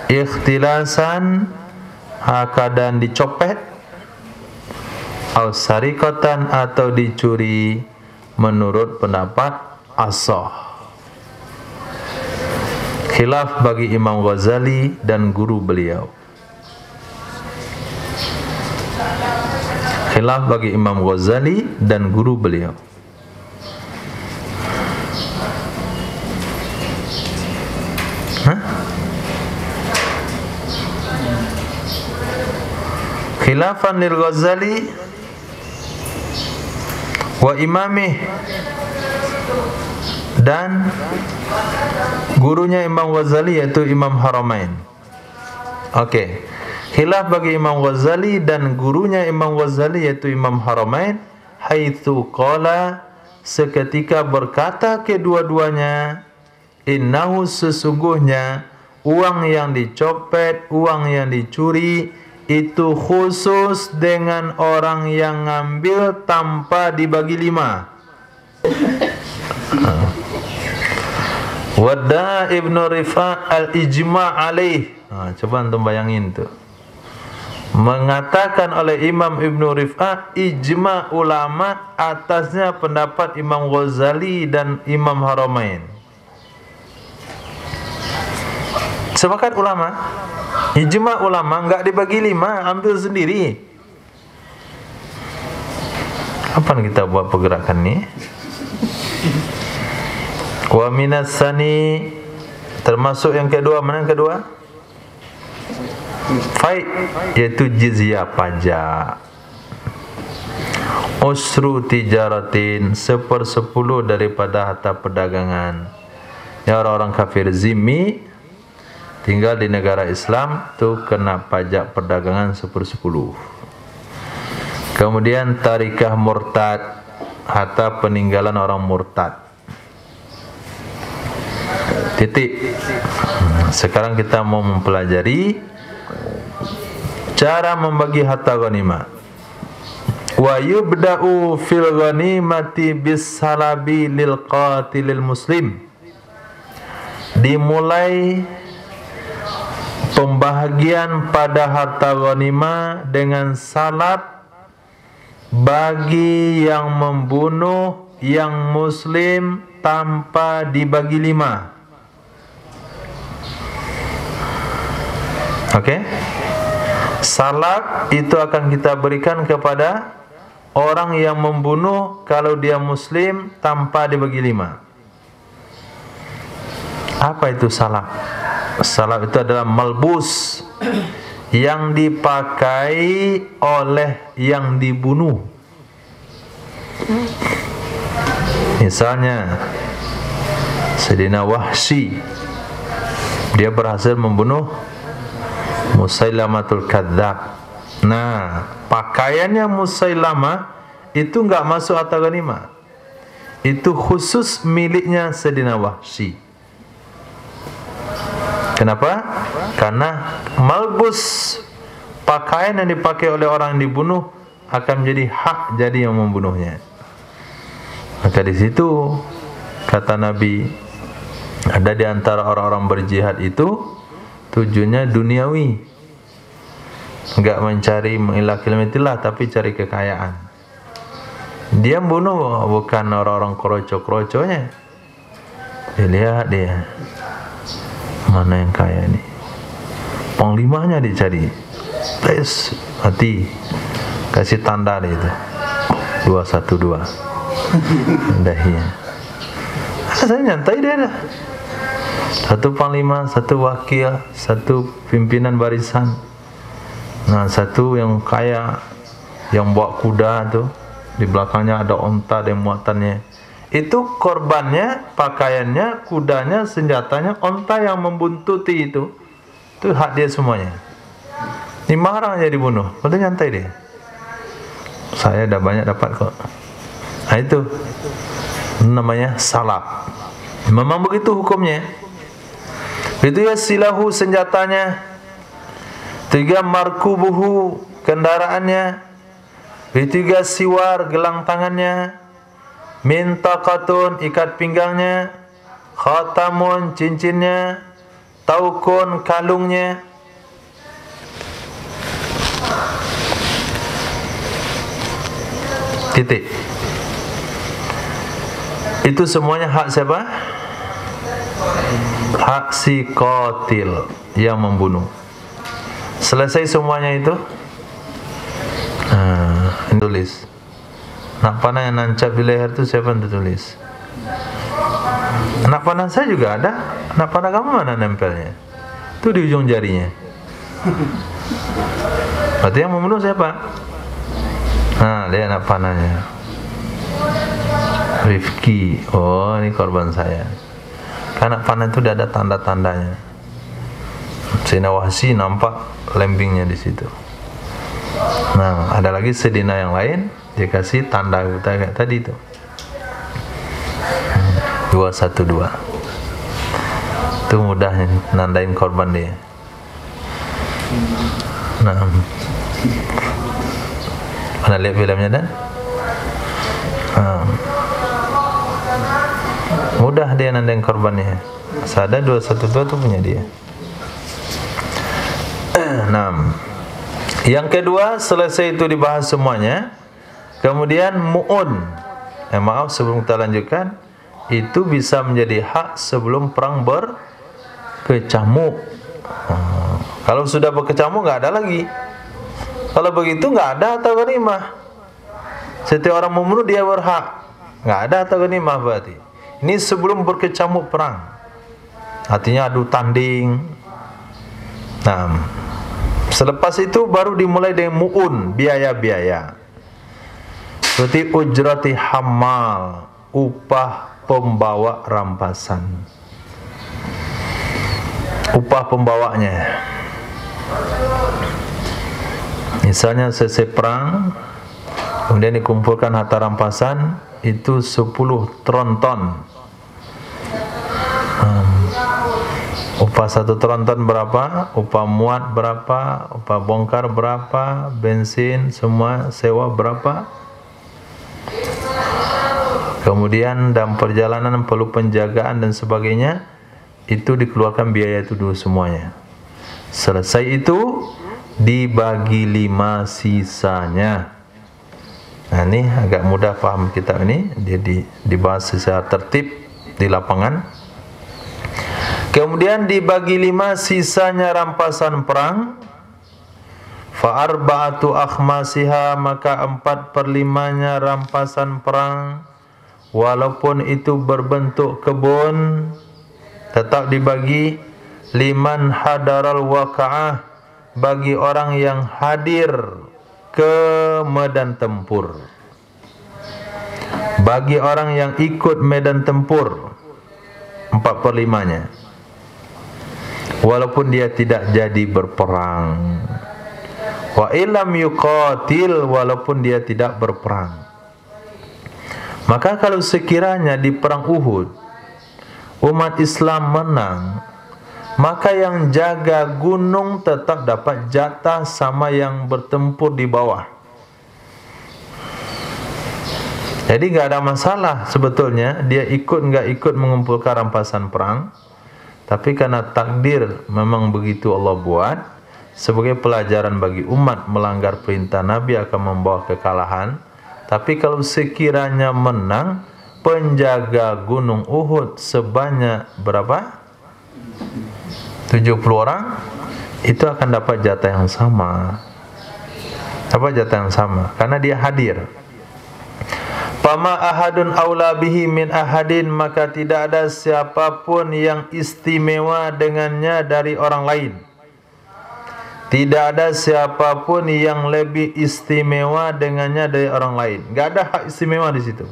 ikhtilasan, keadaan dicopet, atau sarikatan, atau dicuri, menurut pendapat ashah. Khilaf bagi Imam Ghazali dan guru beliau. Khilaf bagi Imam Ghazali dan guru beliau. Khilafan lil Ghazali wa imamih, dan gurunya Imam Ghazali yaitu Imam Haramain. Oke. Khilaf bagi Imam Ghazali dan gurunya Imam Ghazali yaitu Imam Haramain, haitsu qala, seketika berkata kedua-duanya, innahu, sesungguhnya uang yang dicopet, uang yang dicuri, itu khusus dengan orang yang ngambil tanpa dibagi 5. Wada Ibnu Rifa' al-ijma' alaih. Coba antum bayangin tuh. Mengatakan oleh Imam Ibnu Rif'ah, ijma' ulama atasnya pendapat Imam Ghazali dan Imam Haramain. Sepakat ulama, ijma' ulama, enggak dibagi 5, ambil sendiri. Apa kita buat pergerakan ni? Wa minas sani, termasuk yang kedua, mana yang kedua? Fai, yaitu jizyah, pajak. Usru tijaratin, 1/10 daripada harta perdagangan. Ya, orang-orang kafir zimmi tinggal di negara Islam tu kena pajak perdagangan 1/10. Kemudian tarikah murtad, harta peninggalan orang murtad. Titik. Sekarang kita mau mempelajari cara membagi harta ghanimah. Wa yubda'u fil ghanimati bis salabi lil qatilil muslim. Dimulai pembahagian pada harta ghanimah dengan salab bagi yang membunuh yang muslim tanpa dibagi 5. Okey? Salab itu akan kita berikan kepada orang yang membunuh kalau dia muslim tanpa dibagi 5. Apa itu salab? Salab itu adalah malbus, yang dipakai oleh yang dibunuh. Misalnya Sayyidina Wahsy Dia berhasil membunuh Musailamatul Kadzdzab. Nah, pakaiannya Musailamah itu enggak masuk harta ghanimah. Itu khusus miliknya Sayyidina Wahsy. Kenapa? Karena malbus, pakaian yang dipakai oleh orang yang dibunuh akan menjadi hak jadi yang membunuhnya. Maka di situ kata Nabi, ada di antara orang-orang berjihad itu tujuannya duniawi, enggak mencari mengilah kalimatillah, tapi cari kekayaan. Dia membunuh bukan orang-orang kroco-kroconya. Lihat dia, mana yang kaya ini, panglimanya dicari, tes mati, kasih tanda dia itu 212 dahinya. Saya nyantai dia dah. Satu panglima, satu wakil, satu pimpinan barisan. Nah, satu yang kaya, yang bawa kuda tu, di belakangnya ada onta dan muatannya. Itu korbannya, pakaiannya, kudanya, senjatanya, onta yang membuntuti itu hak dia semuanya. 5 orang aja dibunuh, betul nyantai dia. Saya dah banyak dapat kok. Nah itu namanya salab. Memang begitu hukumnya. Itu ya silahu, senjatanya. 3 markubuhu, kendaraannya. 3 siwar, gelang tangannya. Mintaqatun, ikat pinggangnya. Khatamun, cincinnya. Taukun, kalungnya. Titik. Itu semuanya hak siapa? Hak si qatil yang membunuh. Selesai semuanya itu, tulis. Nak panah yang nancap di leher itu siapa yang tulis? Anak panah saya juga ada. Anak panah kamu mana nempelnya? Itu di ujung jarinya. Berarti yang membunuh siapa? Nah, lihat anak panahnya. Rifki. Oh, ini korban saya. Anak panah itu sudah ada tanda-tandanya. Sayyidina Wahsy nampak lembingnya di situ. Nah, ada lagi sedina yang lain, dia kasih tanda kayak tadi itu. 212. Itu mudah nandain korban dia. Nah, mana lihat filmnya dan? Mudah dia nandain korbannya. Sada 212 itu punya dia. 6. Yang kedua, selesai itu dibahas semuanya. Kemudian mu'un. Maaf sebelum kita lanjutkan, itu bisa menjadi hak sebelum perang berkecamuk. Kalau sudah berkecamuk nggak ada lagi. Kalau begitu nggak ada harta ghanimah. Setiap orang membunuh dia berhak. Nggak ada harta ghanimah berarti. Ini sebelum berkecamuk perang. Artinya adu tanding. Nah, selepas itu baru dimulai dengan mu'un, biaya-biaya. Seperti ujrati hammal, upah pembawa rampasan. Upah pembawanya. Misalnya selesai perang, kemudian dikumpulkan harta rampasan, itu 10 tronton. Upah 1 tronton berapa? Upah muat berapa? Upah bongkar berapa? Bensin semua sewa berapa? Kemudian dalam perjalanan perlu penjagaan dan sebagainya, itu dikeluarkan biaya itu dulu semuanya. Selesai itu dibagi 5 sisanya. Nah, ini agak mudah paham kitab ini, dia dibahas secara tertib di lapangan. Kemudian dibagi 5 sisanya rampasan perang. Fa arba'atu akhmasiha, maka 4/5-nya rampasan perang, walaupun itu berbentuk kebun, tetap dibagi. Liman hadaral waqa'ah, bagi orang yang hadir ke medan tempur, bagi orang yang ikut medan tempur, 4/5-nya. walaupun dia tidak jadi berperang. Wa illam yuqatil, walaupun dia tidak berperang. Maka kalau sekiranya di perang Uhud umat Islam menang, maka yang jaga gunung tetap dapat jatah sama yang bertempur di bawah. Jadi nggak ada masalah sebetulnya dia ikut nggak ikut mengumpulkan rampasan perang, tapi karena takdir memang begitu Allah buat, sebagai pelajaran bagi umat melanggar perintah Nabi akan membawa kekalahan. Tapi kalau sekiranya menang, penjaga gunung Uhud sebanyak berapa? 70 orang, itu akan dapat jatah yang sama. Dapat jatah yang sama karena dia hadir. Fama ahadun aula bihi min ahadin, maka tidak ada siapapun yang istimewa dengannya dari orang lain. Tidak ada siapapun yang lebih istimewa dengannya dari orang lain. Gak ada hak istimewa di situ.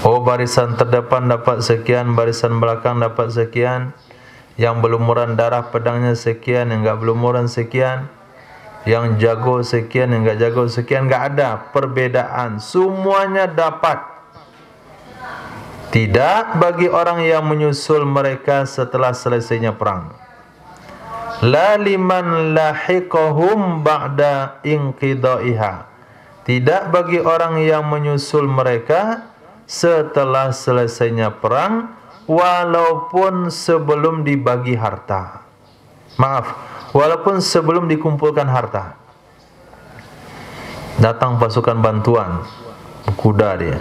Oh, barisan terdepan dapat sekian, barisan belakang dapat sekian, yang berlumuran darah pedangnya sekian, yang gak berlumuran sekian, yang jago sekian, yang gak jago sekian. Gak ada perbedaan, semuanya dapat. Tidak bagi orang yang menyusul mereka setelah selesainya perang. La liman lahiqahum ba'da inqidaiha. Tidak bagi orang yang menyusul mereka setelah selesainya perang, walaupun sebelum dibagi harta. Maaf, walaupun sebelum dikumpulkan harta. Datang pasukan bantuan, kuda dia.